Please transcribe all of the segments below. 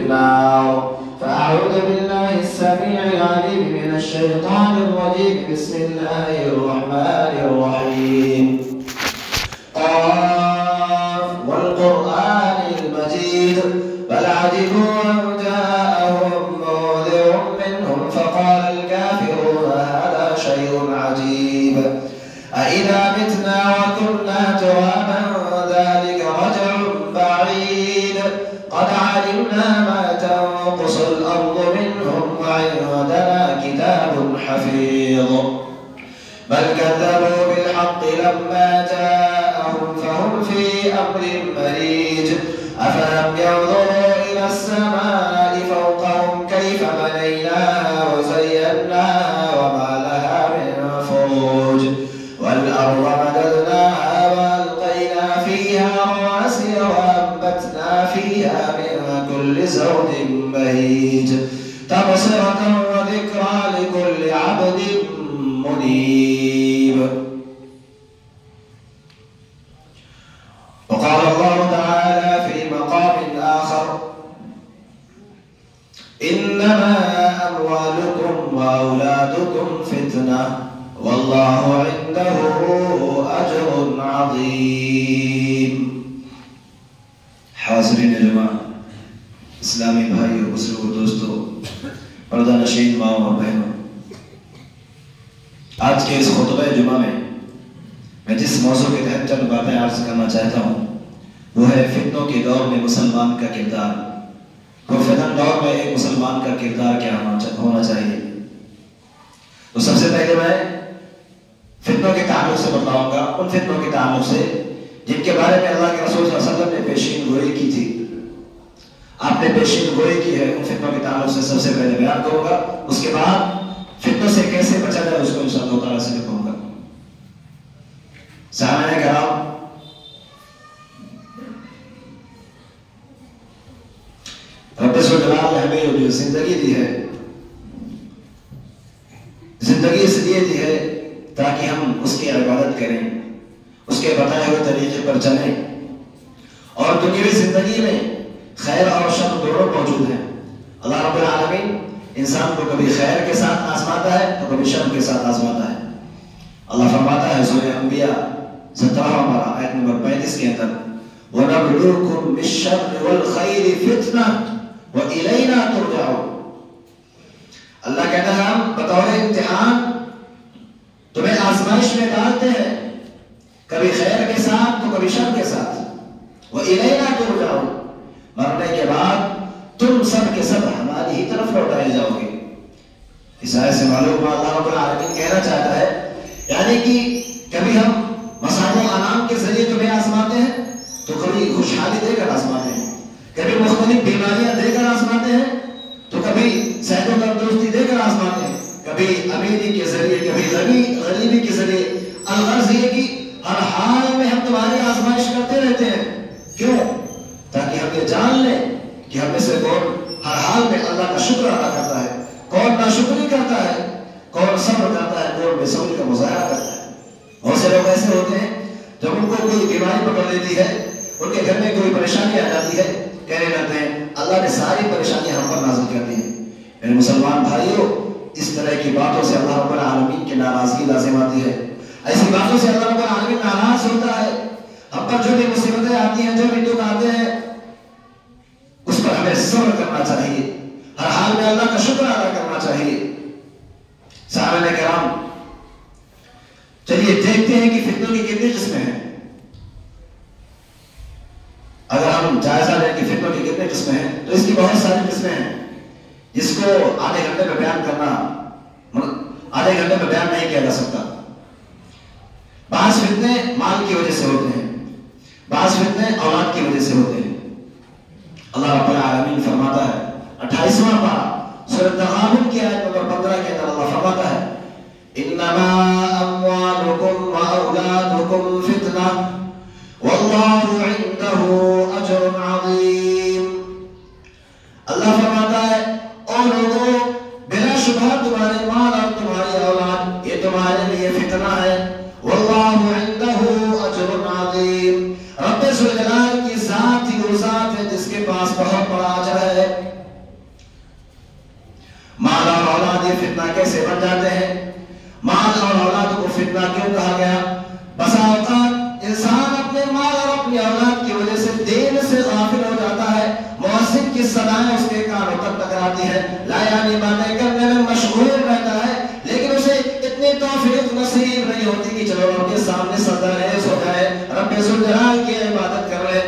النار. فأعوذ بالله السميع العليم من الشيطان الرجيم. بسم الله الرحمن الرحيم. قاف والقرآن المجيد بل عجبوا أن جاءهم منذر منهم فقال الكافرون هذا شيء عجيب. أإذا متنا وكنا ترابا ذلك رجع بعيد. قد علمنا ما تنقص الأرض منهم وعندنا كتاب حفيظ. بل كذبوا بالحق لما جاءهم فهم في أمر مريج. أفلم ينظروا إلى السماء فوقهم كيف بنيناها وزيناها وما لها من فروج. والأرض مددناها وألقينا فيها رواسي وأنبتنا فيها من كل زوج بهيج. تبصرة وذكرى لكل عبد منيب. وقال الله تعالى في مقام آخر إنما أموالكم وأولادكم فتنة والله عنده أجر عظيم. حاضرین جمع، اسلامی بھائیو، بزرگو، دوستو، پردہ نشین ماں اور بہنوں، آج کے اس خطبہ جمعہ میں جس موضوع کے تحت چند باتیں عرض کرنا چاہتا ہوں وہ ہے فتنوں کے دور میں مسلمان کا کردار. فتن دور میں ایک مسلمان کا کردار کیا ہونا چاہیے. تو سب سے پہلے میں فتنوں کے تعلق سے بتاؤں گا، ان فتنوں کے تعلق سے جن کے بارے میں اللہ کے رسول صلی اللہ علیہ وسلم نے پیشین گوئی کی تھی. آپ نے پیشین گوئی کی ہے، ان فتنوں کے تعلق سے سب سے پہلے بیان کروں گا. اس کے بعد فتنوں سے کیسے بچا جائے اس کو انشاءاللہ تعالیٰ سے کہوں گا. سامعین کرام، رب الجلال نے ہمیں جو زندگی دی ہے، زندگی اس لیے دی ہے تاکہ ہم اس کی عبادت کریں، اس کے بتائے ہوئے طریقے پر چلیں. اور دنیاوی زندگی میں خیر اور شر دونوں موجود ہیں. اللہ رب العالمین انسان کو کبھی خیر کے ساتھ آزماتا ہے تو کبھی شر کے ساتھ آزماتا ہے. اللہ فرماتا ہے سورہ انبیاء 17 آیت نمبر 35 کے اندر وَنَبْلُوكُمْ بِالشَّرِّ وَالْخَيْرِ فِتْنَةً وَإِلَيْنَا تُرْجَعُونَ. اللہ کہتا ہے ہم بطور امتحان تمہیں آزمائش میں ڈالتے ہیں، کبھی خیر کے ساتھ تو کبھی شر کے ساتھ. وَإِلَيْنَا تُرْجَعُونَ، مرنے کے بعد تم سب کے سب ہماری ہی طرف لوٹائے جاؤ گے. اس آیت سے معلوم اللہ رب العالمین کہنا چاہتا ہے یعنی کہ کبھی ہم مصائب و انعام کے ذریعے تمہیں آزماتے ہیں تو کبھی خوشحالی دے کر آزماتے ہیں، کبھی مختلف بیماریاں دے کر آزماتے ہیں تو کبھی صحت و تندرستی دے کر آزماتے ہیں، کبھی امیری کے ذریعے، کبھی غریبی کے ذریعے. الغرض یہ کہ ہر حال میں ہم تمہاری آزمائش کرتے رہتے ہیں. کیوں؟ تاکہ ہم یہ جان لیں کہ ہم میں سے کون ہر حال میں اللہ کا شکر ادا کرتا ہے، کون ناشکری کرتا ہے، کون صبر کرتا ہے، کون بے صبری کا مظاہرہ کرتا ہے. بہت سے لوگ ایسے ہوتے ہیں جب ان کو کوئی بیماری پکڑ لیتی ہے، ان کے گھر میں کوئی پریشانی آ جاتی ہے، کہنے لگتے ہیں اللہ نے ساری پریشانیاں ہم پر نازل کر دی ہیں. میرے مسلمان بھائیوں، اس طرح کی باتوں سے اللہ رب العالمین کی ناراضگی لازم آتی ہے. ایسی باتوں سے اللہ رب العالمین ناراض ہوتا ہے. ہم پر جو بھی مصیبتیں آتی ہیں، جو بھی دکھ آتے ہیں، اس پر ہمیں صبر کرنا چاہیے، ہر حال میں اللہ کا شکر ادا کرنا چاہیے. سامعین کرام، چلیے دیکھتے ہیں کہ فتنوں کی کتنی قسمیں ہیں. اگر ہم جائزہ لیں کہ فتنوں کی کتنی قسمیں ہیں تو اس کی بہت ساری قسمیں ہیں جس کو آدھے گھنٹے میں بیان نہیں کیا جا سکتا. بعض فتنے مال کی وجہ سے ہوتے ہیں، بعض فتنے اولاد کی وجہ سے ہوتے ہیں. اللہ رب العالمین فرماتا ہے 28واں پارہ سورۃ تغابن کی آیت نمبر 15 کے اندر اللہ فرماتا ہے انما اموالکم واولادکم فتنہ واللہ عنده اجر عظیم. اللہ فرماتا ہے او لوگوں، بلا شبہ تمہارے مال اور تمہاری اولاد یہ تمہارے لیے فتنہ ہے. واللہ عنده اجر عظیم، رب ذوالجلال کی ذات ہی وہ ذات ہے جس کے پاس بہت بڑا اجر ہے. اور اولاد یہ فتنہ کیسے بن جاتے ہیں؟ مال اور اولاد کو فتنہ کیوں کہا گیا؟ بسا اوقات انسان اپنے مال اور اپنی اولاد کی وجہ سے دین سے غافل ہو جاتا ہے، مؤذن کی صدائیں اس کے کانوں تک ٹکراتی ہے، لا یعنی باتیں کرنے میں مشغول رہتا ہے، لیکن اسے اتنی توفیق نصیب نہیں ہوتی کہ چلو رب کے سامنے سجدہ ریز ہو جائے، رب ذوالجلال کی عبادت کر لے۔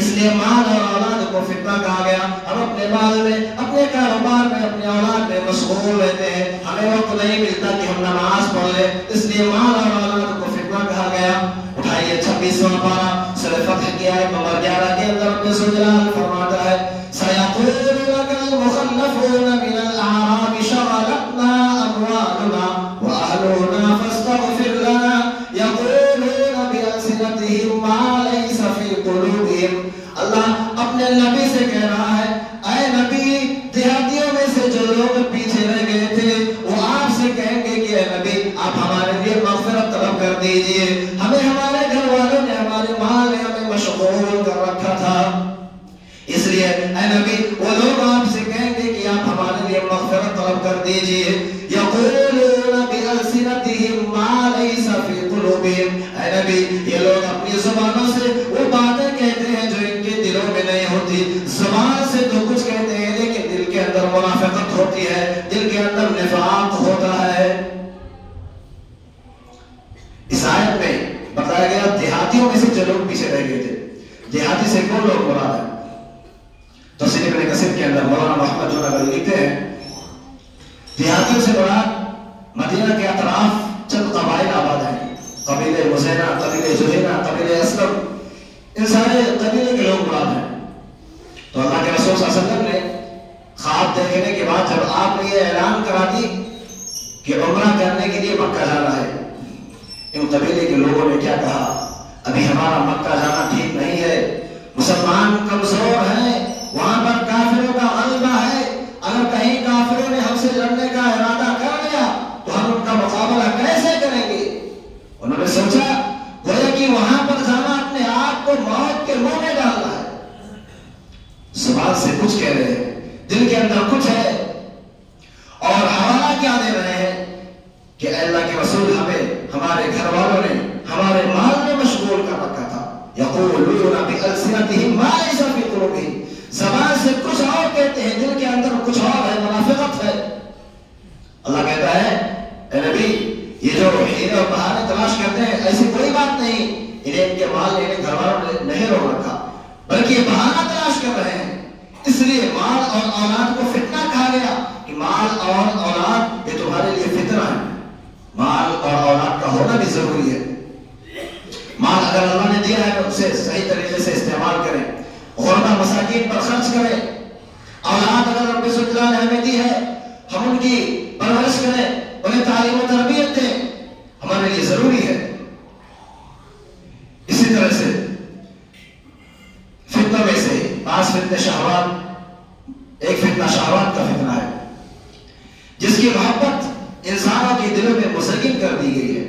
اس لیے مال اور اولاد کو فتنہ کہا گیا۔ ہم اپنے مال میں، اپنے کاروبار میں، اپنے اولاد میں مشغول رہتے ہیں، ہمیں وقت نہیں ملتا کہ ہم نماز پڑھ لیں، اس لیے مال اور اولاد کو فتنہ کہا گیا۔ اٹھائیے 26واں پارہ سورہ فتح کی آیت نمبر 11 کے اندر رب ذوالجلال فرماتا ہے سَيَقُولُ لَكَ الْمُخَلَّفُونَ مِنَ الْأَعْرَابِ شَغَلَتْنَا أَمْوَالُنَا وَأَهْلُونَا فَاسْتَغْفِرْ لَنَا يَقُولُونَ بِأَلْسِنَتِهِم مَّا لَيْسَ فِي قُلُوبِهِم۔ اللہ اپنے نبی سے کہہ رہا ہے، اے نبی، دیہاتیوں میں سے جو لوگ پیچھے رہ گئے تھے وہ آپ سے کہیں گے کہ اے نبی آپ ہمارے لیے مغفرت طلب کر دیجئے، ہمیں ہمارے گھر والوں نے، ہمارے مال نے ہمیں مشغول کر رکھا تھا، اس لیے اے نبی وہ لوگ آپ سے کہیں گے کہ آپ ہمارے لیے مغفرت طلب کر دیجئے۔ یقولون بِأَلْسِنَتِهِم مَّا لَيْسَ فِي قُلُوبِهِم، اے نبی یہ لوگ اپنی زبانوں سے وہ باتیں کہتے ہیں جو ان کے دلوں میں نہیں ہوتی، زبان سے تو کچھ کہتے ہیں لیکن دل کے اندر منافقت ہوتی ہے، دل کے اندر نفاق ہوتا ہے۔ اس آیت میں بتایا گیا دیہاتیوں میں سے جو لوگ پیچھے رہ گئے تھے، دیہاتی سے کون لوگ مراد ہیں؟ تفسیر ابن کثیر کے اندر مولانا محمد جوناگڑھی لکھتے ہیں دیہاتیوں سے مراد مدینہ کے اطراف چند قبائل آباد ہیں، قبیلے مزینہ، قبیلے جہینہ، قبیلے اسلم، ان سارے قبیلے کے لوگ مراد ہیں۔ تو اللہ کے رسول صلی اللہ علیہ وسلم نے خواب دیکھنے کے بعد جب آپ نے یہ اعلان کرا دی کہ عمرہ کرنے کے لیے مکہ جانا ہے، ان قبیلے کے لوگوں نے کیا کہا؟ ابھی ہمارا مکہ جانا ٹھیک نہیں ہے، مسلمان کمزور ہیں، وہاں پر کافروں کا غلبہ ہے، اگر کہیں کافروں نے ہم سے لڑنے کا ارادہ کر لیا تو ہم ان کا مقابلہ کیسے کریں گے؟ انہوں نے سوچا گویا کہ وہاں پر جانا اپنے آپ کو موت کے منہ میں ڈالنا ہے۔ زبان سے کچھ کہہ رہے ہیں، دل کے اندر کچھ ہے، اور حوالہ کیا دے رہے ہیں کہ اللہ کے رسول ہمیں ہمارے گھر والوں نے ہمارے مال میں مشغول کر رکھا تھا۔ یقولون بِأَلْسِنَتِهِم مَّا لَيْسَ فِي قُلُوبِهِم، زبان سے کچھ اور کہتے ہیں، دل کے اندر کچھ اور ہے، منافقت ہے۔ اللہ کہتا ہے اے نبی یہ جو ہیرے اور بہانے تلاش کرتے ہیں ایسی کوئی بات نہیں، انہیں ان کے مال نے گھر والوں نے نہیں روک رکھا بلکہ یہ بہانہ تلاش کر رہے ہیں۔ اس لیے مال اور اولاد کو فتنہ کہا گیا کہ مال اور اولاد یہ تمہارے لیے فتنہ ہے، مال اور اولاد کا ہونا بھی ضروری ہے۔ مال اگر اللہ نے دیا ہے تو اسے صحیح طریقے سے استعمال کریں، غربا مساکین پر خرچ کریں۔ اولاد اگر رب ذوالجلال نے ہمیں دی ہے ہم ان کی پرورش کریں، انہیں تعلیم و تربیت دیں، ہمارے لیے ضروری ہے۔ اسی طرح سے فتنہ میں سے 5 فتنہ شہوات، ایک فتنہ شہوات کا فتنہ ہے جس کی محبت انسانوں کے دلوں میں مزین کر دی گئی ہے،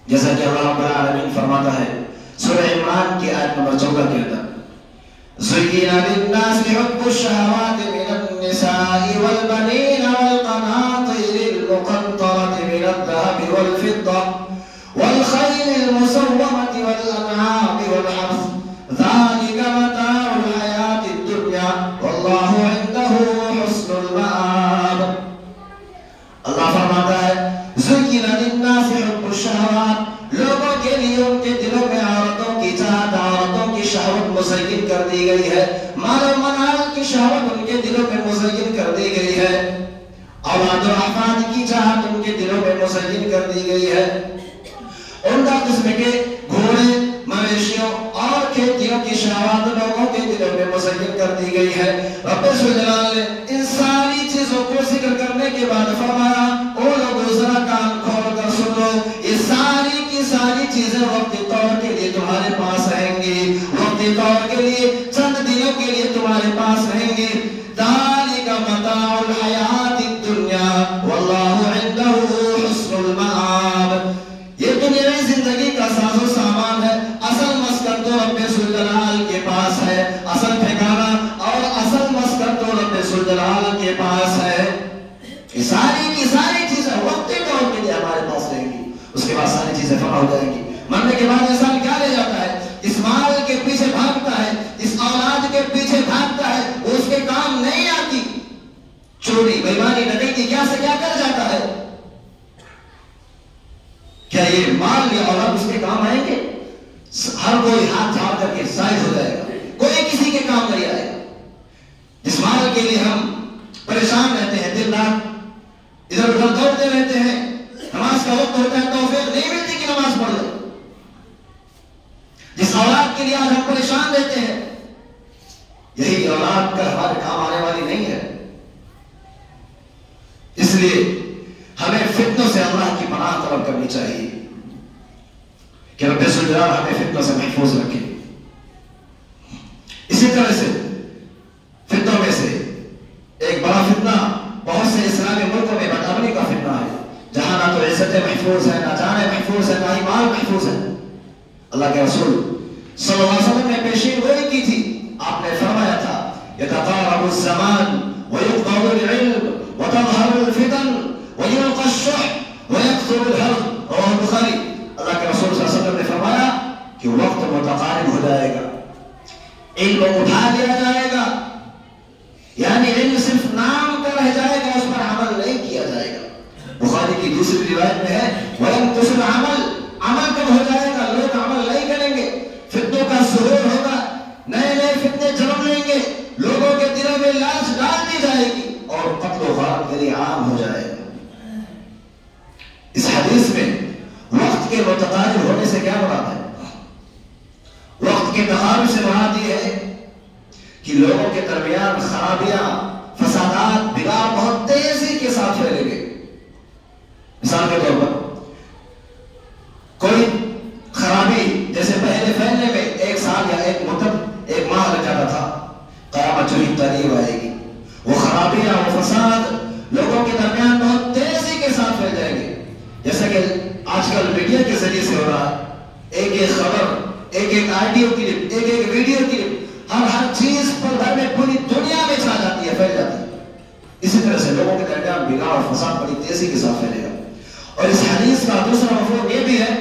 جیسا کہ اللہ رب العالمین فرماتا ہے سورہ عمران کی آیت نمبر 14 کے اندر زُيِّنَ لِلنَّاسِ حُبُّ الشَّهَوَاتِ مِنَ النِّسَاءِ وَالْبَنِينَ وَالْقَنَاطِيرِ الْمُقَنطَرَةِ مِنَ الذَّهَبِ وَالْفِضَّةِ وَالْخَيْلِ الْمُسَوَّمَةِ وَالْأَنْعَامِ وَالْحَرْثِ ذَلِكَ مَتَاعُ الْحَيَاةِ الدُّنْيَا وَاللَّهُ عِندَهُ حُسْنُ الْمَآبِ۔ اللہ فرماتا ہے زُيِّنَ لِلنَّاسِ حُبُّ الشَّهَوَاتِ، لوگوں کے لیے ان کے دلوں میں عورتوں کی چاہت، عورتوں کی شہوت مزین کر دی گئی ہے، مال و منال کی شہوت ان کے دلوں میں مزین کر دی گئی ہے، اولاد و احفاد کی چاہت ان کے دلوں میں مزین کر دی گئی ہے، عمدہ قسم کے گھوڑے، مویشیوں اور کھیتیوں کی شہوت لوگوں کے دلوں میں مزین کر دی گئی ہے۔ رب ذوالجلال نے ان ساری چیزوں کو ذکر کرنے کے بعد فرمایا او لوگوں ذرا کان کھول کر سن لو، یہ ساری کی ساری چیزیں وقتی طور کے لیے تمہارے پاس رہیں گی، وقتی طور کے لیے چند دنوں کے لیے تمہارے پاس رہیں گی۔ ذَلِكَ مَتَاعُ الْحَيَاةِ الدُّنْيَا وَاللَّهُ عِندَهُ حُسْنُ الْمَآبِ، یہ دنیاوی زندگی کا ساز و سامان ہے، اصل مسکن تو رب ذوالجلال کے پاس ہے، اصل ٹھکانہ اور اصل مسکن تو رب ذوالجلال کے پاس ہے۔ ہو جائیں گی. مرنے کے بعد انسان کیا لے جاتا ہے؟ اس مال کے پیچھے بھاگتا ہے، اس اولاد کے پیچھے بھاگتا ہے، وہ اس کے کام نہیں آتی. چوری، بےایمانی، ڈکیتی کیا سے کیا کر جاتا ہے؟ کیا یہ مال یا اولاد اس کے کام آئیں گے؟ ہر کوئی ہاتھ جھاڑ کر کے زائد ہو جائے گا، کوئی کسی کے کام نہیں آئے گا. جس مال کے لیے ہم پریشان رہتے ہیں، دن رات ادھر ادھر دوڑتے رہتے ہیں، نماز کا وقت ہوتا ہے توفیق نہیں ملتی کہ نماز پڑھ لیں. جس اولاد کے لیے آج ہم پریشان رہتے ہیں، یہی اولاد کا ہمارے کام آنے والی نہیں ہے. اس لیے ہمیں فتنوں سے اللہ کی پناہ طلب کرنی چاہیے کہ رب ذوالجلال ہمیں فتنوں سے محفوظ رکھے. اسی طرح سے فتنوں میں سے ایک بڑا فتنہ بہت سے اسلامی ملکوں میں بدامنی کا فتنہ ہے، جہاں نہ تو عزتیں محفوظ ہیں، نہ جانیں محفوظ ہیں، نہ ہی مال محفوظ ہے. اللہ کے رسول صلی اللہ علیہ وسلم نے پیشین گوئی کی تھی. آپ نے فرمایا تھا يتقارب الزمان ويقبض العلم وتظهر الفتن ويلقى الشح ويكثر الهرج. رواه البخاری. اللہ کے رسول صلی اللہ علیہ وسلم نے فرمایا کہ وقت متقارب ہو جائے گا، علم اٹھا لیا جائے گا، یعنی علم صرف نام کا رہ جائے گا، اس پر عمل نہیں کیا جائے گا. بخاری کی دوسری روایت میں ہے وَيَنْقُصُ الْعَمَلُ. عمل کب ہو جائے گا؟ لوگ عمل نہیں کریں گے، فتنوں کا ظہور ہوگا، نئے نئے فتنے جنم لیں گے، لوگوں کے دلوں میں لاش ڈال دی جائے گی اور قتل و غارت کے لیے عام ہو جائے گا. اس حدیث میں وقت کے متقارب ہونے سے کیا مراد ہے؟ وقت کے تقارب سے مراد یہ ہے کہ لوگوں کے درمیان خرابیاں، فسادات، بگاڑ بہت تیزی کے ساتھ پھیلیں گے. مثال کے طور پر کوئی خرابی جیسے پہلے پھیلنے میں 1 سال یا 1 مدت 1 ماہ لگ جاتا تھا، قیامت جو ہی قریب آئے گی، وہ خرابیاں، وہ فساد لوگوں کے درمیان بہت تیزی کے ساتھ پھیل جائیں گے. جیسا کہ آج کل میڈیا کے ذریعے سے ہو رہا ہے، ایک ایک خبر، ایک ایک آڈیو کلپ، ایک ایک ویڈیو کلپ، ہر چیز پر گھر میں پوری دنیا میں چھا جاتی ہے، پھیل جاتی ہے. اسی طرح سے لوگوں کے درمیان بگاڑ اور فساد بڑی تیزی کے ساتھ پھیلے گا. اور اس حدیث کا دوسرا مفہوم یہ بھی ہے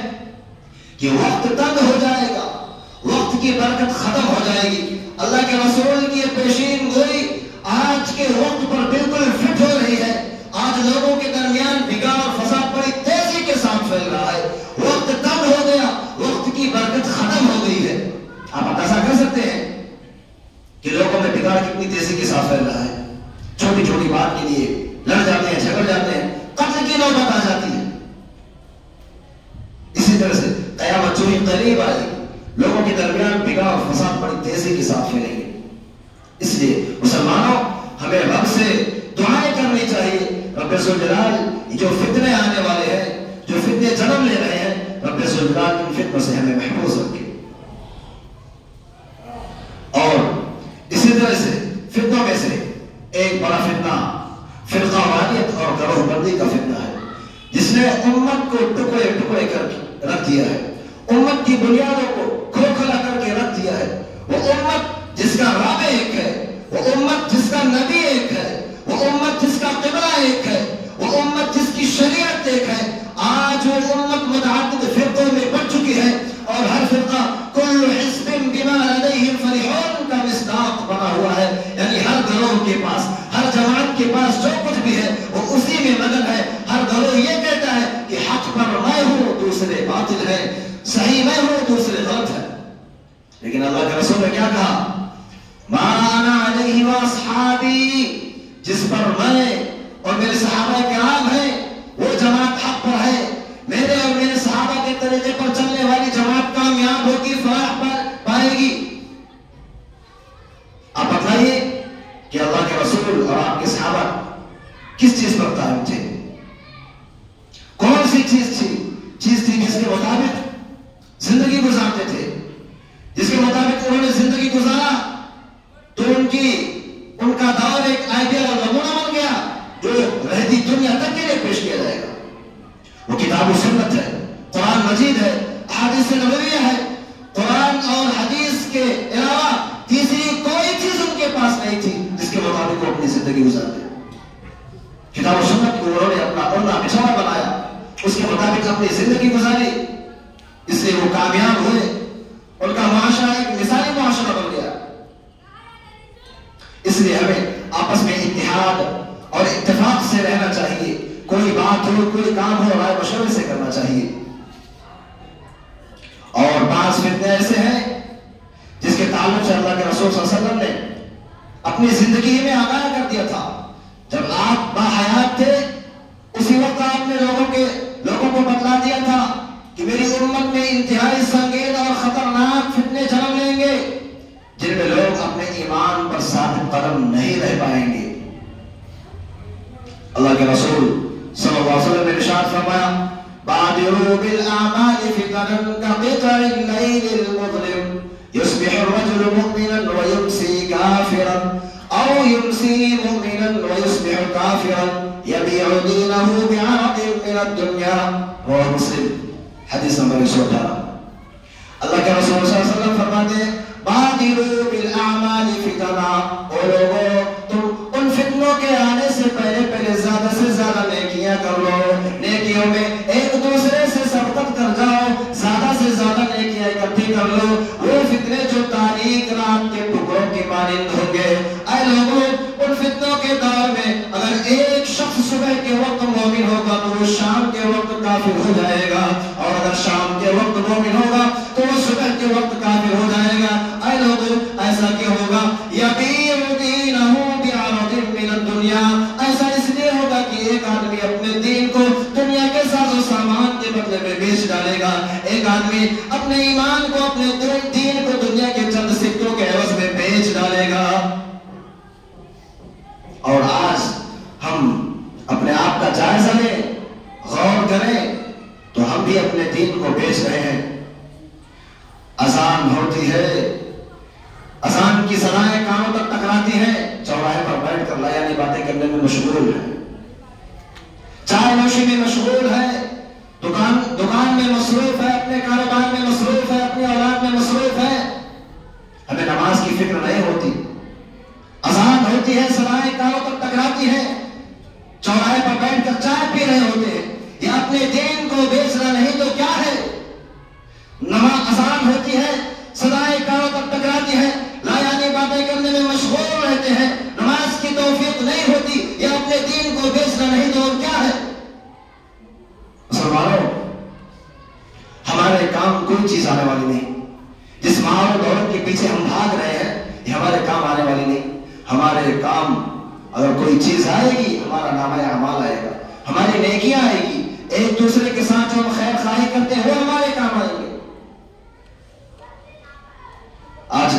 کہ وقت تنگ ہو جائے گا، وقت کی برکت ختم ہو جائے گی. اللہ کے رسول کی پیشین گوئی آج کے وقت پر بالکل فٹ ہو رہی ہے. آج لوگوں کے درمیان بگاڑ اور فساد بڑی تیزی کے ساتھ پھیل رہا ہے. وقت تنگ ہو گیا، وقت کی برکت ختم ہو گئی ہے. آپ اندازہ کر سکتے ہیں کہ لوگوں میں بگاڑ کتنی تیزی کے ساتھ پھیل رہا ہے. چھوٹی چھوٹی بات کے لیے لڑ جاتے ہیں، جھگڑ جاتے ہیں، قتل کی نوبت آ جاتی ہے. اسی طرح سے قیامت جو ہی قریب آئے گی، لوگوں کے درمیان بگاڑ اور فساد بڑی تیزی کے ساتھ پھیلیں گے. اس لیے مسلمانوں ہمیں رب سے دعائیں کرنی چاہیے. رب ذوالجلال جو فتنے آنے والے ہیں، جو فتنے جنم لے رہے ہیں، رب ذوالجلال ان فتنوں سے ہمیں محفوظ رکھے. اور اسی طرح سے فتنوں میں سے ایک بڑا فتنہ فرقہ واریت اور گروہ بندی کا فتنہ ہے، جس نے امت کو ٹکڑے ٹکڑے کر رکھ دیا ہے، امت کی بنیادوں کو کھوکھلا کر کے رکھ دیا ہے. وہ امت جس کا رب ایک ہے، وہ امت جس کا نبی ایک ہے، وہ امت جس کا قبلہ ایک ہے، وہ امت جس کی شریعت ایک ہے، آج وہ امت متعدد فرقوں میں بٹ چکی ہے اور ہر فرقہ کل حزب بما لدیہم فرحون کا مصداق بنا ہوا ہے. یعنی ہر گروہ کے پاس، ہر جماعت کے پاس جو کچھ بھی ہے وہ اسی میں مگن ہے. ہر گروہ یہ کہتا ہے کہ حق پر میں ہوں، دوسرے باطل ہے، صحیح میں ہوں، دوسرے غلط ہے. لیکن اللہ کے رسول نے کیا کہا؟ ما انا علیہ واصحابی، جس پر میں اور میرے صحابہ کرام ہیں وہ جماعت حق پر ہے. میرے اور میرے صحابہ کے طریقے پر چلنے والی جماعت کامیاب ہوگی، فلاح پائے گی. آپ بتائیے کہ اللہ کے رسول اور آپ کے صحابہ کس چیز پر قائم تھے؟ کون سی چیز تھی جس کے مطابق زندگی گزارتے تھے، جس کے مطابق انہوں نے زندگی گزارا تو ان کا دور ایک آئیڈیل اور نمونہ بن گیا جو رہتی دنیا تک کے لیے پیش کیا جائے گا. وہ کتاب و سنت ہے، قرآن مجید ہے، احادیث نبویہ ہے. قرآن اور حدیث کے علاوہ تیسری کوئی چیز ان کے پاس نہیں تھی جس کے مطابق وہ اپنی زندگی گزارتے. کتاب و سنت کو انہوں نے اپنا بچھونا بنایا، اس کے مطابق اپنی زندگی گزاری. اس لیے وہ کامیاب ہوئے، ان کا معاشرہ ایک مثالی معاشرہ بن گیا۔ اس لیے ہمیں آپس میں اتحاد اور اتفاق سے رہنا چاہیے، کوئی بات ہو، کوئی کام ہو، رائے مشورے سے کرنا چاہیے۔ اور بعض فتنے ایسے ہیں جس کے تعلق سے اللہ کے رسول صلی اللہ علیہ وسلم نے اپنی زندگی میں آگاہ کر دیا تھا۔ جب آپ باحیات تھے اسی وقت آپ نے لوگوں کو بتلا دیا تھا کہ میری امت میں انتہائی سنگین اور خطرناک فتنے جنم لیں گے جن میں لوگ اپنے ایمان پر ثابت قدم نہیں رہ پائیں گے۔ اللہ کے رسول صلی اللہ علیہ وسلم نے ارشاد فرمایا بادروا بالاعمال فتنا كقطع الليل المظلم يصبح الرجل مؤمنا ويمسي كافرا او يمسي مؤمنا ويصبح كافرا يبيع دينه بعرض من الدنيا رواه مسلم حدیث نمبر 118۔ اللہ کے رسول صلی اللہ علیہ وسلم فرماتے ہیں بادروا بالاعمال فتنا، او لوگوں تم ان فتنوں کے آنے سے پہلے زیادہ سے زیادہ نیکیاں کر لو، نیکیوں میں ایک دوسرے سے سبقت کر جاؤ، زیادہ سے زیادہ نیکیاں اکٹھی کر لو۔ وہ فتنے جو تاریک رات کے ٹکڑوں کی مانند ہوں گے، اے لوگوں ان فتنوں کے دور میں اگر ایک شخص صبح کے وقت مومن ہوگا تو وہ شام کے وقت کافر ہو جائے گا، اور اگر شام کے وقت مومن ہوگا تو وہ صبح کے وقت کافر ہو جائے گا۔ اے لوگوں ایسا کیوں ہوگا؟ یبیع دینہ بعرض من الدنیا، ایسا اس لیے ہوگا کہ ایک آدمی اپنے دین کو دنیا کے ساز و سامان کے بدلے میں بیچ ڈالے گا، ایک آدمی اپنے ایمان کو، اپنے دین کو دنیا کے چند سکوں کے عوض میں بیچ ڈالے گا۔ اور آج ہم اپنے آپ کا جائزہ لیں، غور کریں تو ہم بھی اپنے دین کو بیچ رہے ہیں۔ اذان ہوتی ہے، اذان کی صدائیں کانوں تک ٹکراتی ہیں، چوراہے پر بیٹھ کر لایانی باتیں کرنے میں مشغول ہے، چائے نوشی میں مشغول ہے، دکان میں مصروف ہے، اپنے کاروبار میں مصروف ہے، اپنی اولاد میں مصروف ہے۔ ہمیں نماز کی فکر نہیں ہوتی۔ اذان ہوتی ہے، صدائیں کانوں تک ٹکراتی ہیں، چوراہے پر بیٹھ کر چائے پی رہے ہوتے ہیں۔ یہ اپنے دین کو بیچنا نہیں تو کیا ہے؟ نماز اذان ہوتی ہے، صدائیں کانوں تک ٹکراتی ہے، لایانی باتیں کرنے میں مشغول رہتے ہیں، نماز کی توفیق نہیں ہوتی۔ یہ اپنے دین کو بیچنا نہیں تو اور کیا ہے؟ مسلمانوں، ہمارے کام کوئی چیز آنے والی نہیں۔ جس ماحول دولت کے پیچھے ہم بھاگ رہے ہیں یہ ہمارے کام آنے والی نہیں۔ ہمارے کام اگر کوئی چیز آئے گی ہمارا نامہ اعمال آئے گا، ہماری نیکیاں آئے گی، ایک دوسرے کے ساتھ جو ہم خیر خواہی کرتے ہیں وہ ہمارے کام آئیں گے۔ آج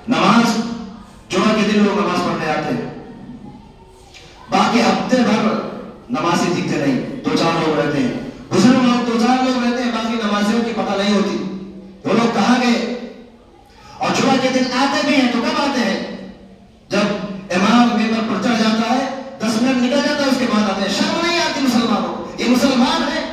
نماز جمعہ کے دن لوگ نماز پڑھنے آتے ہیں، باقی ہفتے بھر نمازی دکھتے نہیں، 2-4 لوگ رہتے ہیں، بزرگ لوگ 2-4 لوگ رہتے ہیں، باقی نمازیوں کی پتہ نہیں ہوتی وہ لوگ کہاں گئے۔ اور جمعہ کے دن آتے بھی ہیں تو کب آتے ہیں؟ جب امام ممبر پر چڑھ جاتا ہے، 10 منٹ نکل جاتا ہے، اس کے بعد آتے ہیں۔ شرم نہیں آتی مسلمانوں کو؟ یہ مسلمان ہیں،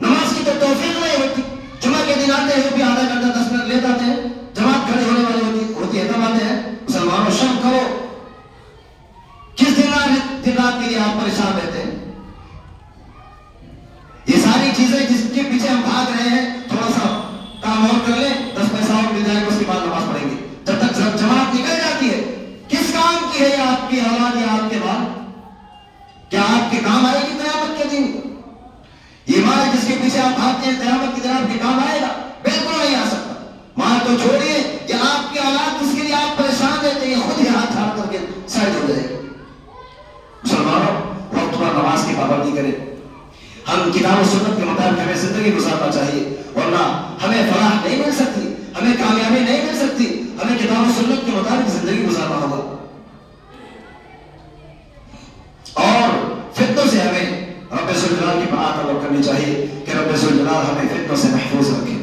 نماز کی تو توفیق نہیں ہوتی۔ جمعہ کے دن آتے ہیں بھی آدھا گھنٹہ 10 منٹ لیٹ آتے ہیں، جماعت کھڑی ہونے والی ہوتی ہے تب آتے ہیں۔ مسلمانوں شرم کرو، کس دن رات کے لیے آپ پریشان رہتے ہیں؟ یہ ساری چیزیں جس کے پیچھے ہم بھاگ رہے ہیں، تھوڑا سا کام اور کر لیں، 10 پیسہ اور مل جائے گا، اس کے بعد نماز پڑھیں گے۔ جب تک جماعت نکل جاتی ہے، کس کام کی ہے یہ آپ کی اولاد یا آپ کے بعد؟ کیا آپ کے کام آئے گی قیامت کے دن؟ یہ مال جس کے پیچھے آپ بھاگتے ہیں قیامت کے دن آپ کے کام آئے گا؟ بالکل نہیں آ سکتا۔ مال تو چھوڑیے، یہ آپ کی اولاد جس کے لیے آپ پریشان رہتے ہیں خود ہی ہاتھ ہاتھ کر کے سائڈ ہو جائے گی۔ مسلمانوں، وقت پر نماز کی پابندی کریں۔ ہم کتاب و سنت کے مطابق ہمیں زندگی گزارنا چاہیے، ورنہ ہمیں فلاح نہیں مل سکتی، ہمیں کامیابی نہیں مل سکتی۔ ہمیں کتاب و سنت کے مطابق زندگی گزارنا ہوگا، اور فتنوں سے ہمیں رب ذوالجلال کی پناہ طلب کرنی چاہیے کہ رب ذوالجلال ہمیں فتنوں سے محفوظ رکھے۔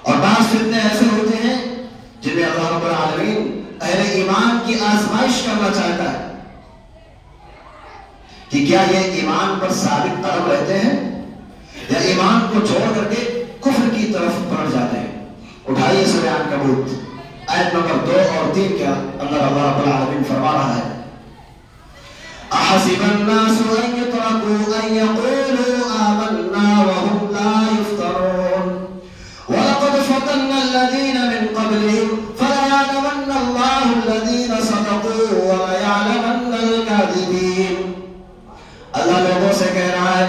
اور بعض فتنے ایسے ہوتے ہیں جن میں اللہ رب العالمین اہل ایمان کی آزمائش کرنا چاہتا ہے کہ کیا یہ ایمان پر ثابت قدم رہتے ہیں یا ایمان کو چھوڑ کر کے کفر کی طرف بڑھ جاتے ہیں۔ اٹھائیے سورہ عنکبوت آیت نمبر 2 اور 3 کے اندر اللہ رب العالمین فرما رہا ہے احسب الناس ان يتركوا ان يقولوا آمنا وهم لا يفترون الذين صدقوا وليعلمن الكاذبين. اللہ لوگوں سے کہہ رہا ہے،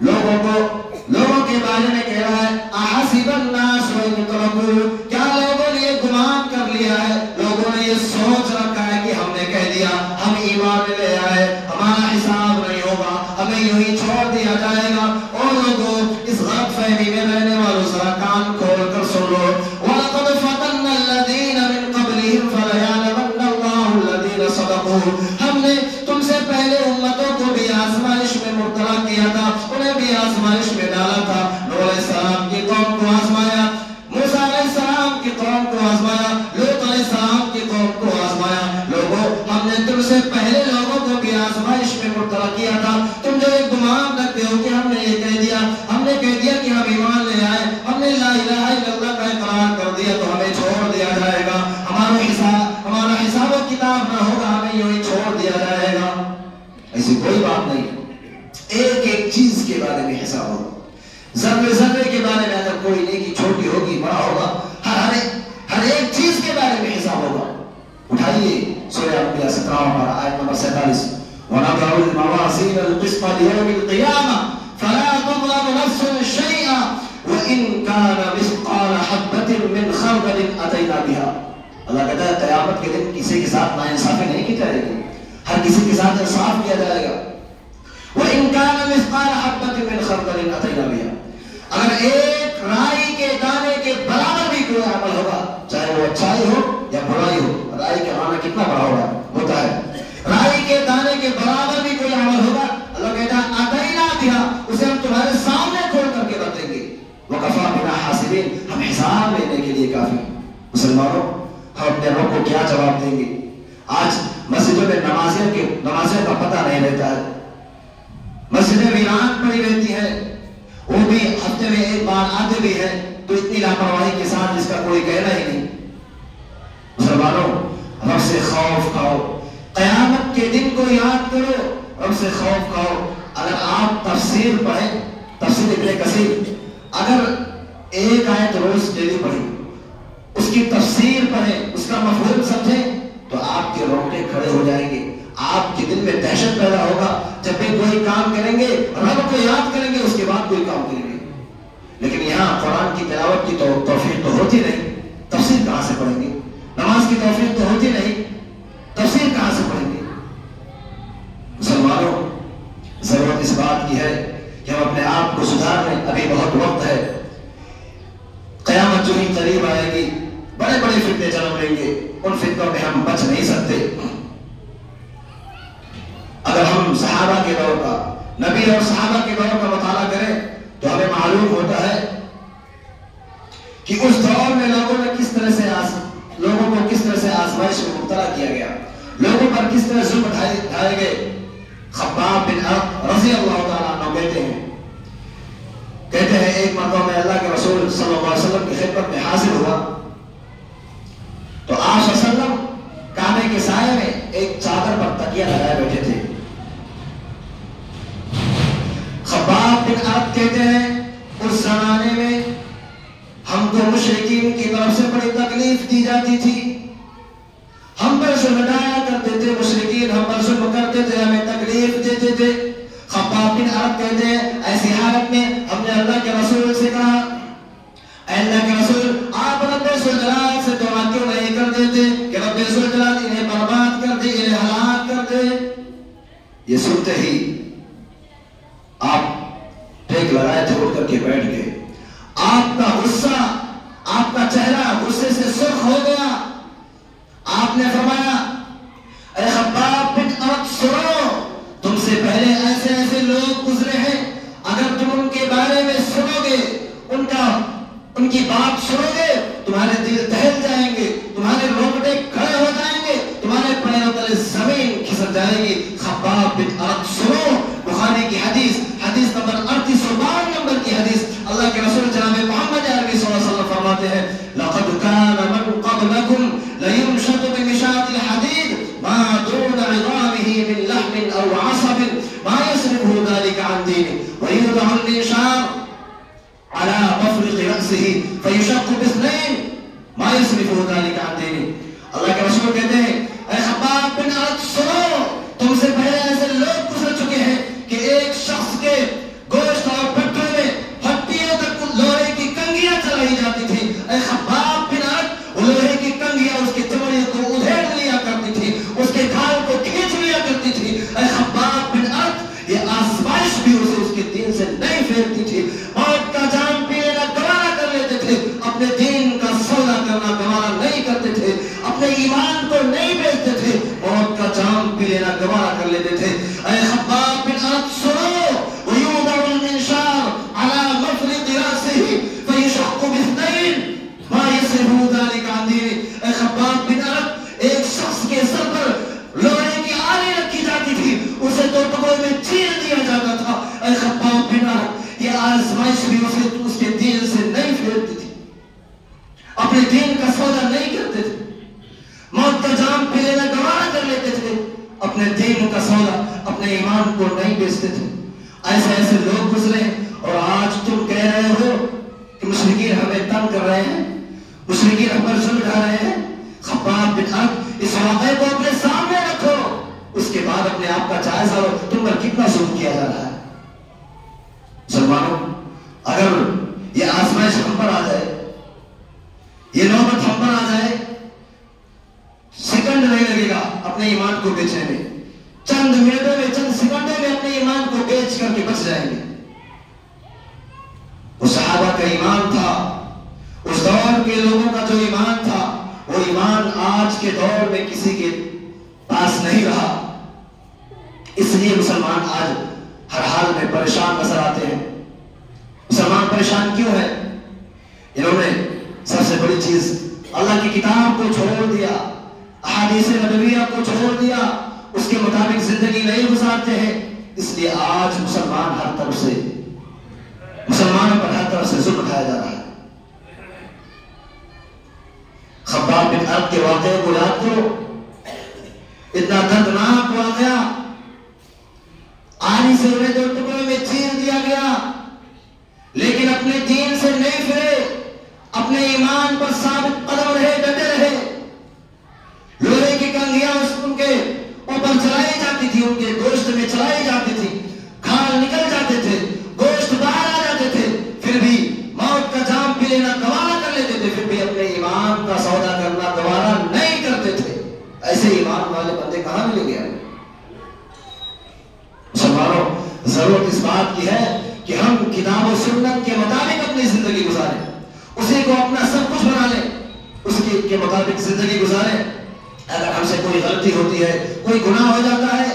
لوگوں کے بارے میں کہہ رہا ہے، احسب الناس ان يتركوا، کیا لوگوں نے یہ گمان کر لیا ہے، لوگوں نے یہ سوچ رکھا ہے کہ ہم نے کہہ دیا ہم ایمان لے آئے، ہمارا حساب نہیں ہوگا، ہمیں یوں ہی چھوڑ دیا جائے گا. اور لوگوں اس غلط فہمی میں رہنے والوں ذرا کان کھول کر سن لو. وَلَقَدْ فَتَنَّا الَّذِينَ مِن قَبْلِهِمْ فَلَيَعْلَمَنَّ اللَّهُ الَّذِينَ صَدَقُوا. ہم نے تم سے پہلے امتوں کو بھی آزمائش میں مبتلا کیا تھا، انہیں بھی آزمائش میں ڈالا تھا. نوح علیہ السلام کی قوم کو آزمایا، موسیٰ علیہ السلام کی قوم کو آزمایا، لوط علیہ السلام کی قوم کو آزمایا. لوگوں ہم نے تم سے پہلے لوگوں کو بھی آزمائش میں مبتلا کیا تھا. تم جو ایک گمان رکھتے ہو کہ ہم نے یہ کہہ دیا کہ ہم ایمان لے آئے، ہم نے لا الہ الا اللہ کا اقرار کر دیا تو ہمیں چھوڑ دیا جائے گا، ہمارا حساب و کتاب نہ ہوگا، ہمیں یوں ہی چھوڑ دیا جائے گا. ایسی کوئی بات نہیں. ایک ایک چیز کے بارے میں حساب ہوگا. ذرے کے بارے میں اگر کوئی نیکی چھوٹی ہوگی بڑا ہوگا، ہر ایک چیز کے بارے میں حساب ہوگا. اٹھائیے سورہ انبیاء 17 اور آیت نمبر 47. وَنَضَعُ الْمَوَازِينَ الْقِسْطَ لِيَوْمِ الْقِيَامَةِ فَلَا تُظْلَمُ نَفْسٌ شَيْئًا وَإِنْ كَانَ مِثْقَالَ حَبَّةٍ مِّنْ خَرْدَلٍ أَتَيْنَا بِهَا. اللہ کہتا ہے قیامت کے دن کسی کے ساتھ ناانصافی نہیں کی جائے گی، ہر کسی کے ساتھ انصاف کیا جائے گا. وَإِنْ كَانَ مِثْقَالَ حَبَّةٍ مِّنْ خَرْدَلٍ أَتَيْنَا بِهَا. اگر ایک رائی کے دانے کے برابر بھی کوئی عمل ہوگا، چاہے وہ اچھائی ہو یا برائی ہو، رائی کا معنی کتنا بڑا ہوتا ہے، رائی کے دانے کے برابر بھی کوئی عمل ہوگا، اللہ کہتا ہے أَتَيْنَا بِهَا، اسے ہم تمہارے سامنے کھول کر کے رکھ دیں گے. وَكَفَىٰ بِنَا حَاسِبِينَ، ہم حساب لینے کے لیے کافی. مسلمانوں ہم اپنے رب کو کیا جواب دیں گے؟ آج مسجدوں میں نمازیوں کا پتہ نہیں رہتا ہے، مسجدیں ویران پڑی رہتی ہیں، وہ بھی ہفتے میں ایک بار آتے بھی ہیں تو اتنی لاپرواہی کے ساتھ جس کا کوئی کہنا ہی نہیں. مسلمانوں رب سے خوف کھاؤ، قیامت کے دن کو یاد کرو، رب سے خوف کھاؤ. اگر آپ تفسیر پڑھیں، تفسیر ابن کثیر، اگر ایک آیت روز ڈیلی پڑھیں، اس کی تفسیر پڑھیں، اس کا مفہوم سمجھیں تو آپ کے رونگٹے کھڑے ہو جائیں گے. آپ کے دل میں دہشت پیدا ہوگا. جب بھی کوئی کام کریں گے رب کو یاد کریں گے، اس کے بعد کوئی کام کریں گے. لیکن یہاں قرآن کی تلاوت کی توفیق تو ہوتی نہیں، تفسیر کہاں سے پڑھیں گے؟ نماز کی توفیق تو ہوتی نہیں، تفسیر کہاں سے پڑھیں گے؟ مسلمانوں ضرورت اس بات کی ہے کہ ہم اپنے آپ کو سدھار لیں. ابھی بہت وقت ہے. قیامت جو ہی قریب آئے گی، بڑے بڑے فتنے جنم لیں گے، ان فتنوں میں ہم بچ نہیں سکتے. اگر ہم صحابہ کے دور کا، نبی اور صحابہ کے دور کا مطالعہ کریں تو ہمیں معلوم ہوتا ہے کہ اس دور میں لوگوں کو کس طرح سے آزمائش میں مبتلا کیا گیا، لوگوں پر کس طرح ظلم ڈھائے گئے. خباب بن عرب رضی اللہ تعالیٰ عنہ کہتے ہیں ایک مرتبہ میں اللہ کے رسول صلی اللہ علیہ وسلم کی خدمت میں حاضر ہوا تو آپ صلی اللہ علیہ وسلم کعبے کے سائے میں ایک چادر پر تکیہ لگائے بیٹھے تھے. خباب بن عرب کہتے ہیں اس زمانے میں ہم کو مشرکین کی طرف سے بڑی تکلیف دی جاتی تھی، ہم پر ظلم ڈھایا کرتے تھے، مشرکین ہم پر ظلم کرتے تھے، ہمیں تکلیف دیتے تھے. خباب بن عرب کہتے ہیں ایسی حالت میں ہم نے اللہ کے رسول سے کہا، اے اللہ کے رسول آپ رب ذوالجلال سے دعا کیوں نہیں کر دیتے کہ رب ذوالجلال انہیں برباد کر دے، انہیں ہلاک کر دے. یہ سنتے ہی آپ ٹیک لگائے تھے، اٹھ کر کے بیٹھ گئے. آپ کا غصہ، آپ کا چہرہ غصے سے سرخ ہو گیا. آپ نے فرمایا اے خباب بن عرب سنو، تم سے پہلے ایسے ایسے لوگ گزرے ہیں، اگر تم ان کے بارے میں سنو گے، ان کی بات سنو گے، تمہارے دل دہل جائیں گے، تمہارے رونگٹے کھڑے ہو جائیں گے، تمہارے پیروں تلے زمین کھسک جائے گی. خباب بن عرب سنو، بخاری کی حدیث نمبر 3852 نمبر کی حدیث، اللہ کے رسول جناب محمد عربی صلی اللہ علیہ وسلم فرماتے ہیں لَقَدْ كَانَ مَنْ قَبْلَكُمْ لَيُنْشَطُ بِمِشَاطِ الْحَدِيدِ مَا دُونَ عِظَامِهِ مِنْ لَحْمٍ أَوْ عَصَبٍ مَا يَصْرِفُهُ ذَلِكَ عَنْ دِينِهِ وَيُوضَعُ الْمِنشَارُ عَلَى مَفْرِقِ رَأْسِهِ فَيُشَقُّ بِاثْنَيْنِ مَا يَصْرِفُهُ ذَلِكَ عَنْ دِينِهِ. اللہ کے رسول کہتے ہیں اے خباب بن ارد، یہ آزمائش بھی اس کے دین سے نہیں پھیرتی تھی، اپنے دین کا سودا نہیں کرتے تھے، موت کا جام پی لینا گوارا کر لیتے تھے، اپنے دین کا سودا اپنے ایمان کو نہیں بیچتے تھے۔ ایسے ایسے لوگ گزرے، اور آج تم کہہ رہے ہو کہ مشرکین ہمیں تنگ کر رہے ہیں، مشرکین ہم پر ظلم ڈھا رہے ہیں۔ خباب بن ارد، اس واقعے کو اپنے سامنے رکھو، اس کے بعد اپنے آپ کا جائزہ لو، تم پر کتنا ظلم کیا جا رہا ہے۔ مسلمانوں، اگر یہ آزمائش ہم پر آ جائے، یہ نوبت ہم پر آ جائے، سیکنڈ نہیں لگے گا اپنے ایمان کو بیچنے میں، چند منٹوں میں، چند سیکنڈوں میں اپنے ایمان کو بیچ کر کے بچ جائیں گے۔ وہ صحابہ کا ایمان تھا، اس دور کے لوگوں کا جو ایمان تھا، وہ ایمان آج کے دور میں کسی کے پاس نہیں رہا۔ اس لیے مسلمان آج ہر حال میں پریشان نظر آتے ہیں۔ مسلمان پریشان کیوں ہے؟ انہوں نے سب سے بڑی چیز اللہ کی کتاب کو چھوڑ دیا، احادیث نبویہ کو چھوڑ دیا، اس کے مطابق زندگی نہیں گزارتے ہیں۔ اس لیے آج مسلمان ہر طرف سے، مسلمانوں پر ہر طرف سے ظلم اٹھایا جا رہا ہے۔ خباب بن ارد کے واقعے کو یاد کرو، اتنا دردناک واقعہ، آری سے انہیں دو ٹکڑوں میں چیر دیا گیا، لیکن اپنے دین سے نہیں پھرے، اپنے ایمان پر ثابت قدم رہے، ڈٹے رہے۔ لوہے کی کنگھیاں ان کے اوپر چلائی جاتی تھی، ان کے گوشت میں چلائی جاتی تھی، کھال نکل جاتے تھے، گوشت باہر آ جاتے تھے، پھر بھی موت کا جام پی لینا گوارا کر لیتے تھے، پھر بھی اپنے ایمان کا سودا کرنا گوارا نہیں کرتے تھے۔ ایسے ایمان والے بندے کہاں ملیں گے؟ مسلمانوں، ضرورت اس بات کی ہے کہ ہم کتاب و سنت کے مطابق اپنی زندگی گزاریں، اسی کو اپنا سب کچھ بنا لیں، اس کے مطابق زندگی گزاریں۔ اگر ہم سے کوئی غلطی ہوتی ہے، کوئی گناہ ہو جاتا ہے،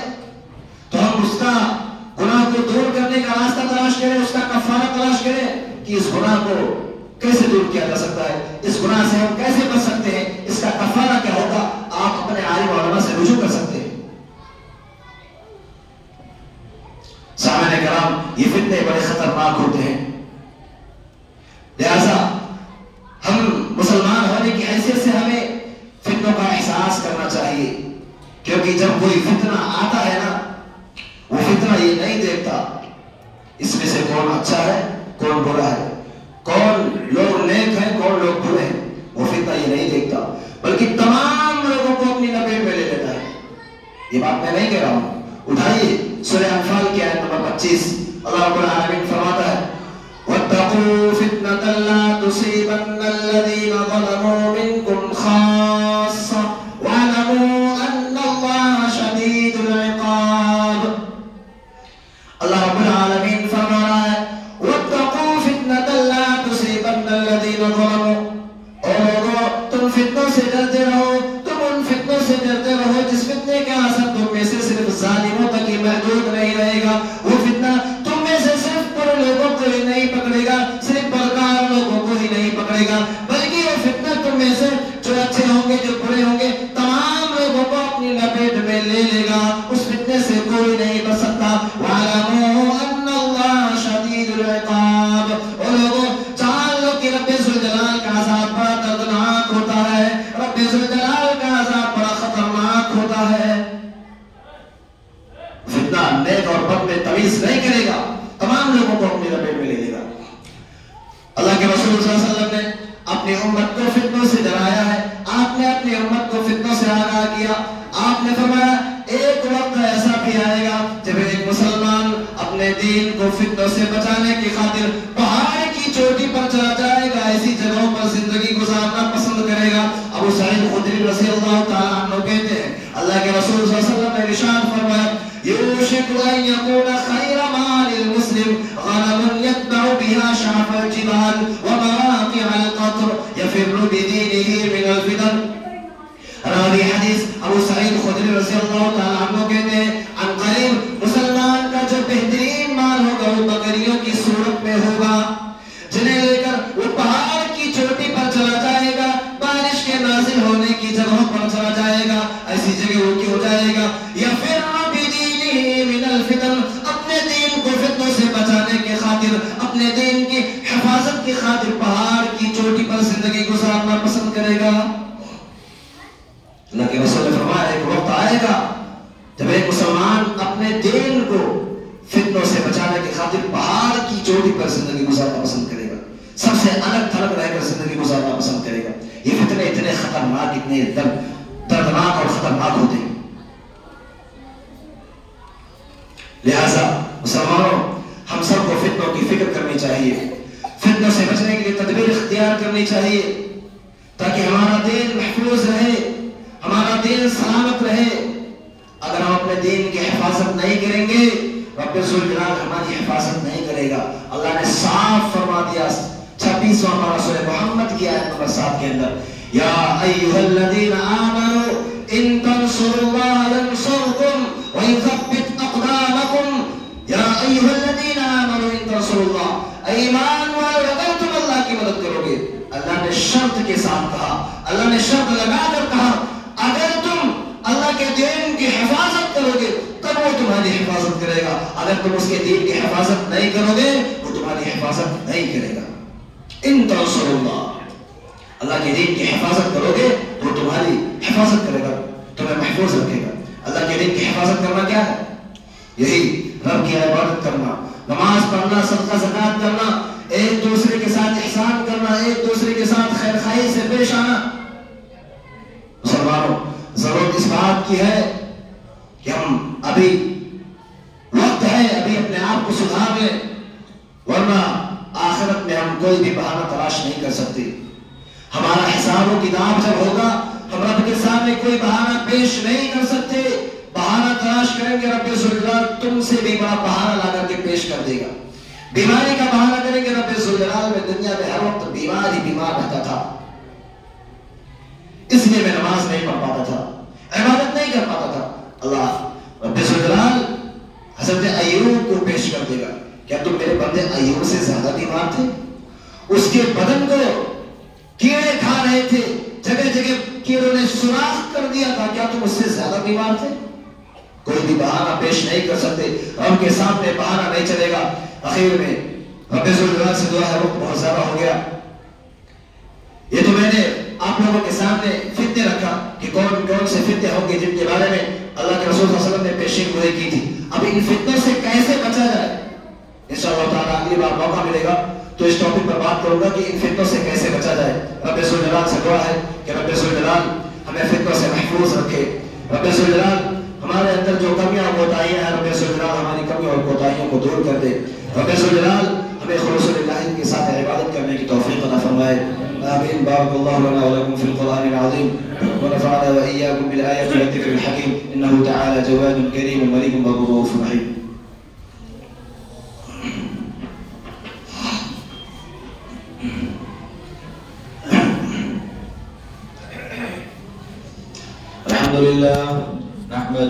تو ہم اس کا گناہ کو دور کرنے کا راستہ تلاش کریں، اس کا کفارہ تلاش کریں کہ اس گناہ کو کیسے دور کیا جا سکتا ہے، اس گناہ سے ہم کیسے بچ سکتے ہیں، اس کا کفارہ کیا ہوگا۔ آپ اپنے عالم علماء سے رجوع کر سکتے ہیں۔ سامعین کرام، یہ فتنے بڑے خطرناک ہوتے ہیں، لہذا ہم مسلمان ہونے کی حیثیت سے ہمیں فتنوں کا احساس کرنا چاہیے، کیونکہ جب کوئی فتنہ آتا ہے نا، وہ فتنہ یہ نہیں دیکھتا اس میں سے کون اچھا ہے کون برا ہے، کون لوگ نیک ہیں کون لوگ برے ہیں، وہ فتنہ یہ نہیں دیکھتا، بلکہ تمام لوگوں کو اپنی لپیٹ میں لے لیتا ہے۔ یہ بات میں نہیں کہہ رہا ہوں، اٹھائیے سورہ انفال کی آیت نمبر 25، اللہ رب العالمین فرماتا ہے وَاتَّقُوا فِتْنَةً لَا تُصِيبَنَّ الَّذِينَ ظَلَمُوا مِنْكُمْ خَاصَّةً وَاعْلَمُوا أَنَّ اللَّهَ شَدِيدُ الْعِقَابِ۔ اللہ رب العالمین فرما رہا ہے وَاتَّقُوا فِتْنَةً لَا تُصِيبَنَّ الَّذِينَ ظَلَمُوا، اور لوگوں تم فتنوں سے ڈرتے رہو، تم ان فتنوں سے ڈرتے رہو جس فتنے کا اثر تم میں سے صرف ظالموں تک ہی محدود نہیں رہے گا، وہ فتنہ تم میں سے صرف برے لوگوں کو ہی نہیں پکڑے گا، صرف بدکار لوگوں کو ہی نہیں پکڑے گا، بلکہ یہ فتنہ تم میں سے جو اچھے ہوں گے جو برے ہوں گے تمام لوگوں کو اپنی لپیٹ میں لے لے گا، اس فتنے سے کوئی نہیں بچ سکتا۔ وَاعْلَمُوا أَنَّ اللَّهَ شَدِيدُ الْعِقَابِ، اور لوگوں جان لو کہ رب ذوالجلال کا عذاب بڑا دردناک ہوتا ہے، رب ذوالجلال کا عذاب بڑا خطرناک ہوتا ہے۔ فتنہ نیک اور بد میں تمیز نہیں کرے گا، تمام لوگوں کو اپنی لپیٹ میں لے لے گا۔ اللہ کے رسول صلی اللہ علیہ وسلم نے اپنی امت کو فتنوں سے ڈرایا ہے، آپ نے اپنی امت کو فتنوں سے آگاہ کیا، آپ نے فرمایا ایک وقت ایسا بھی آئے گا جب ایک مسلمان اپنے دین کو فتنوں سے بچانے کی خاطر پہاڑ کی چوٹی پر چلا جائے گا، ایسی جگہوں پر زندگی گزارنا پسند کرے گا۔ ابو سعید خدری رضی اللہ تعالیٰ عنہ کہتے ہیں اللہ کے رسول صلی اللہ علیہ وسلم نے ارشاد فرمایا یوشک ان یکون خیر مال المسلم غنم یتبع بها شعب الجبال ومواقع القطر یفر بدینه من الفتن۔ راوی حدیث ابو سعید خدری رضی اللہ تعالیٰ عنہ کہتے ہیں عن قریب مسلمان کا جو بہترین مال ہوگا وہ بکریوں کی صورت میں ہوگا، جنہیں لے کر وہ پہاڑ کی چوٹی پر چلا جائے گا، بارش کے نازل ہونے کی جگہوں پر چلا جائے گا، ایسی جگہ وہ کی ہو جائے گا۔ یا پھر بدینہ من الفتن، اپنے دین کو فتنوں سے خاطر، اپنے دین کی حفاظت کی خاطر پہاڑ کی چوٹی پر زندگی گزارنا پسند کرے گا؟ اللہ کے رسول نے فرمایا ایک وقت آئے گا جب ایک مسلمان اپنے دین کو فتنوں سے بچانے کی خاطر پہاڑ کی چوٹی پر زندگی گزارنا پسند کرے گا، سب سے الگ تھلگ رہ کر زندگی گزارنا پسند کرے گا۔ یہ فتنے اتنے خطرناک، اتنے دردناک اور خطرناک ہوتے ہیں۔ لہذا مسلمانوں، ہم سب کو فتنوں کی فکر کرنی چاہیے، فتنوں سے بچنے کے لیے تدبیر اختیار کرنی چاہیے تاکہ ہمارا دین محفوظ رہے، ہمارا دین سلامت رہے۔ اگر ہم اپنے دین کی حفاظت نہیں کریں گے، رب ذوالجلال ہماری حفاظت نہیں کرے گا۔ اللہ نے صاف فرما دیا 26واں پارہ سورہ محمد کی آیت نمبر 7 کے اندر، یا ایھا الذین آمنوا ان تنصروا اللہ ینصرکم ویثبت اقدامکم۔ یا ایھا الذین آمنوا ان تنصروا اللہ، ایمان والو اگر تم اللہ کی مدد کرو گے۔ اللہ نے شرط کے ساتھ کہا، اللہ نے شرط لگا کر کہا اگر تم اللہ کے دین کی حفاظت کرو گے تب وہ تمہاری حفاظت کرے گا، اگر تم اس کے دین کی حفاظت نہیں کرو گے وہ تمہاری حفاظت نہیں کرے گا۔ ان تنصروا اللہ، اللہ کے دین کی حفاظت کرو گے وہ تمہاری حفاظت کرے گا، تمہیں محفوظ رکھے گا۔ اللہ کے دین کی حفاظت کرنا کیا ہے؟ یہی رب کی عبادت کرنا، نماز پڑھنا، صدقہ زکات کرنا، ایک دوسرے کے ساتھ احسان کرنا، ایک دوسرے کے ساتھ خیر خواہی سے پیش آنا۔ مسلمانوں، ضرورت اس بات کی ہے کہ ہم ابھی وقت ہے، ابھی اپنے آپ کو سدھار لیں، ورنہ آخرت میں ہم کوئی بھی بہانہ تلاش نہیں کر سکتے۔ ہمارا حساب و کتاب جب ہوگا ہم رب کے سامنے کوئی بہانہ پیش نہیں کر سکتے۔ بہانہ تلاش کریں گے رب ذوالجلال تم سے بھی بڑا بہانہ لا کر کے پیش کر دے گا۔ بیماری کا بہانہ کریں گے رب ذوالجلال، میں دنیا میں ہر وقت بیمار ہی بیمار رہتا تھا، اس لیے میں نماز نہیں پڑھ پاتا تھا، عبادت نہیں کر پاتا تھا۔ اللہ رب ذوالجلال حضرت ایوب کو پیش کر دے گا، کیا تم میرے بندے ایوب سے زیادہ بیمار تھے؟ اس کے بدن کو کیڑے کھا رہے تھے، جگہ جگہ کیڑوں نے سوراخ کر دیا تھا، کیا تم اس سے زیادہ بیمار تھے؟ کوئی بھی بہانہ پیش نہیں کر سکتے، رب کے سامنے بہانہ نہیں چلے گا۔ اخیر میں رب ذوالجلال سے دعا ہے، وقت بہت زیادہ ہو گیا، یہ تو میں نے آپ لوگوں کے سامنے فتنے رکھا کہ کون کون سے فتنے ہوں گے جن کے بارے میں اللہ کے رسول صلی اللہ علیہ وسلم نے پیشین گوئی کی تھی۔ اب ان فتنوں سے کیسے بچا جائے، انشاءاللہ تعالیٰ اگلی بار موقع ملے گا تو اس ٹاپک پر بات کروں گا کہ ان فتنوں سے کیسے بچا جائے۔ رب ذوالجلال سے دعا ہے کہ رب ذوالجلال ہمیں فتنوں سے محفوظ رکھے۔ رب ذوالجلال ہمارے اندر جو کمیاں اور کوتاہیاں ہیں، رب ذوالجلال ہماری کمیوں اور کوتاہیوں کو دور کر دے۔ رب ذوالجلال ہمیں خلوص للہ کے ساتھ عبادت کرنے کی توفیق عطا فرمائے۔ آمین۔ بارک اللہ لنا ولکم فی القرآن العظیم ونفعنا وإياكم بالآیات والذکر الحکیم، انہ تعالی جواد کریم ملیک رؤوف رحیم۔ الحمدللہ نحمدہ